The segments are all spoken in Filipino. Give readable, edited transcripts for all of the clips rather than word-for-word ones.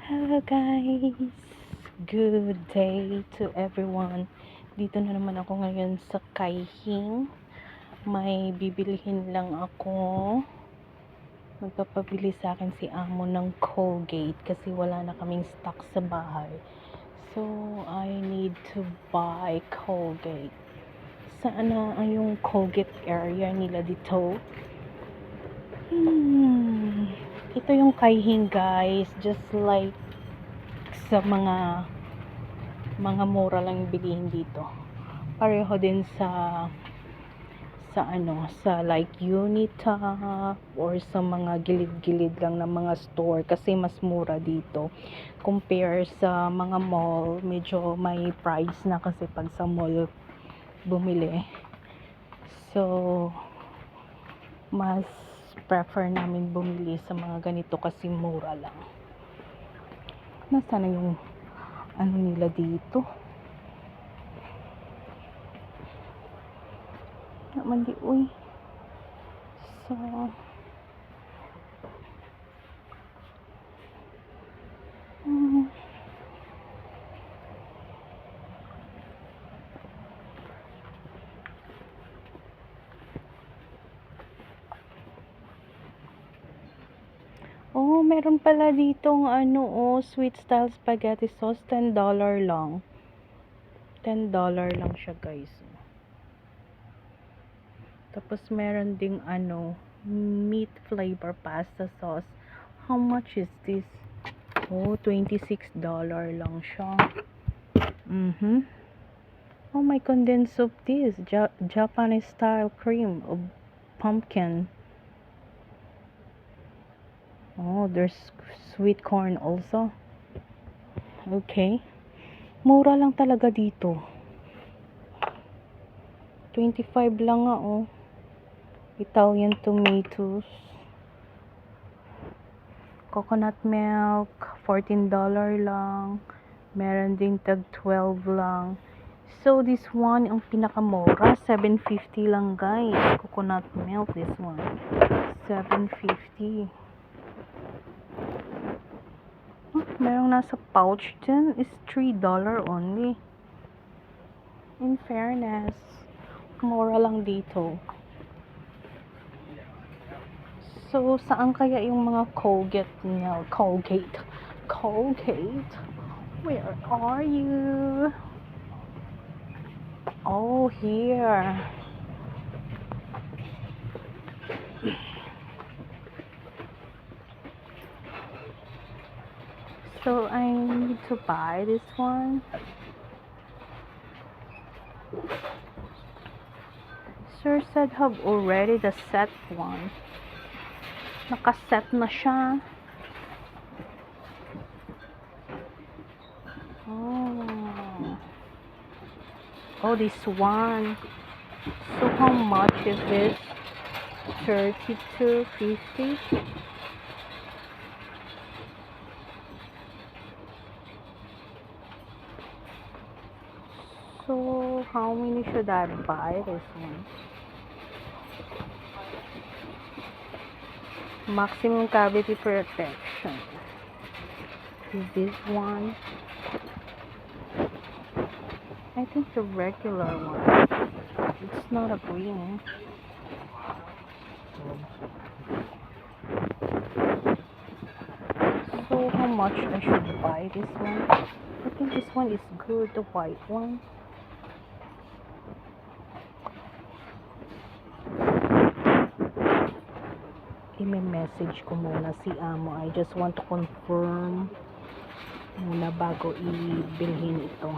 Hello guys! Good day to everyone. Dito na naman ako ngayon sa Kaihing. May bibilihin lang ako. Magpapabili sa akin si amo ng Colgate kasi wala na kaming stock sa bahay. So, I need to buy Colgate. Saan na yung Colgate area nila dito? Ito yung Kaihing guys, just like sa mga mura lang bilihin dito. Pareho din sa like Unita or sa mga gilid-gilid lang ng mga store kasi mas mura dito compare sa mga mall. Medyo may price na kasi pag sa mall bumili. So mas prefer namin bumili sa mga ganito kasi mura lang. Nasaan na yung ano nila dito? Naman di uy. So oh, meron pala ditong sweet style spaghetti sauce, $10 lang. $10 lang siya, guys. Tapos meron ding meat flavor pasta sauce. How much is this? Oh, $26 lang siya. Oh, my condensed soup this. Japanese style cream of pumpkin. Oh, there's sweet corn also. Okay. Mura lang talaga dito. 25 lang nga, oh. Italian tomatoes. Coconut milk, $14 lang. Meron ding tag 12 lang. So, this one, ang pinakamura, $7.50 lang, guys. Coconut milk, this one. $7.50. Merong nasa pouch dyan is $3 only. In fairness, mura lang dito. So, saan kaya yung mga Colgate niya? Colgate. Where are you? Oh, here. So, I need to buy this one. Sir said have already the set one. Nakaset na siya. Oh, this one. So, how much is this? $32.50. So, how many should I buy this one? Maximum cavity protection. Is this one? I think the regular one. It's not a green. So, how much I should buy this one? I think this one is good, the white one. I-message ko muna si amo. I just want to confirm muna bago i-bilhin ito.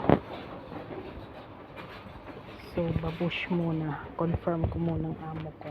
So, babush muna. Confirm ko muna ang amo ko.